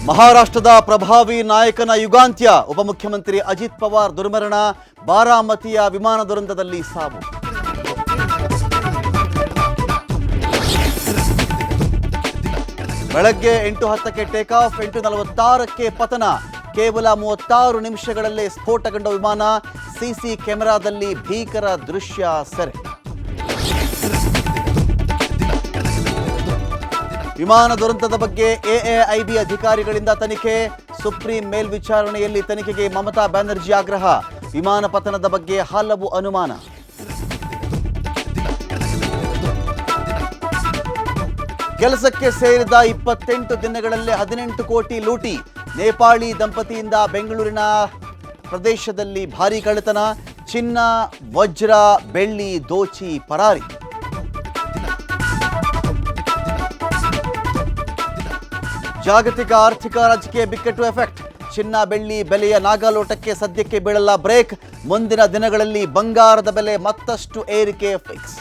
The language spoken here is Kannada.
ಮಹಾರಾಷ್ಟ್ರದ ಪ್ರಭಾವಿ ನಾಯಕನ ಯುಗಾಂತ್ಯ. ಉಪಮುಖ್ಯಮಂತ್ರಿ ಅಜಿತ್ ಪವಾರ್ ದುರ್ಮರಣ. ಬಾರಾಮತಿಯ ವಿಮಾನ ದುರಂತದಲ್ಲಿ ಸಾವು. ಬೆಳಗ್ಗೆ 8:10ಕ್ಕೆ ಟೇಕ್ ಆಫ್, 8:46ಕ್ಕೆ ಪತನ. ಕೇವಲ 36 ನಿಮಿಷಗಳಲ್ಲೇ ಸ್ಫೋಟಗೊಂಡ ವಿಮಾನ. ಸಿಸಿ ಕ್ಯಾಮೆರಾದಲ್ಲಿ ಭೀಕರ ದೃಶ್ಯ ಸೆರೆ. ವಿಮಾನ ದುರಂತದ ಬಗ್ಗೆ ಎಎಐಬಿ ಅಧಿಕಾರಿಗಳಿಂದ ತನಿಖೆ. ಸುಪ್ರೀಂ ಮೇಲ್ವಿಚಾರಣೆಯಲ್ಲಿ ತನಿಖೆಗೆ ಮಮತಾ ಬ್ಯಾನರ್ಜಿ ಆಗ್ರಹ. ವಿಮಾನ ಪತನದ ಬಗ್ಗೆ ಹಲವು ಅನುಮಾನ. ಕೆಲಸಕ್ಕೆ ಸೇರಿದ 28 ದಿನಗಳಲ್ಲೇ 18 ಕೋಟಿ ಲೂಟಿ. ನೇಪಾಳಿ ದಂಪತಿಯಿಂದ ಬೆಂಗಳೂರಿನ ಪ್ರದೇಶದಲ್ಲಿ ಭಾರೀ ಕಳ್ಳತನ. ಚಿನ್ನ, ವಜ್ರ, ಬೆಳ್ಳಿ ದೋಚಿ ಪರಾರಿ. ಜಾಗತಿಕ ಆರ್ಥಿಕ ರಾಜಕೀಯ ಬಿಕ್ಕಟ್ಟು ಎಫೆಕ್ಟ್. ಚಿನ್ನ ಬೆಳ್ಳಿ ಬೆಲೆಯ ನಾಗಾಲೋಟಕ್ಕೆ ಸದ್ಯಕ್ಕೆ ಬೀಳಲ್ಲ ಬ್ರೇಕ್. ಮುಂದಿನ ದಿನಗಳಲ್ಲಿ ಬಂಗಾರದ ಬೆಲೆ ಮತ್ತಷ್ಟು ಏರಿಕೆ ಫಿಕ್ಸ್.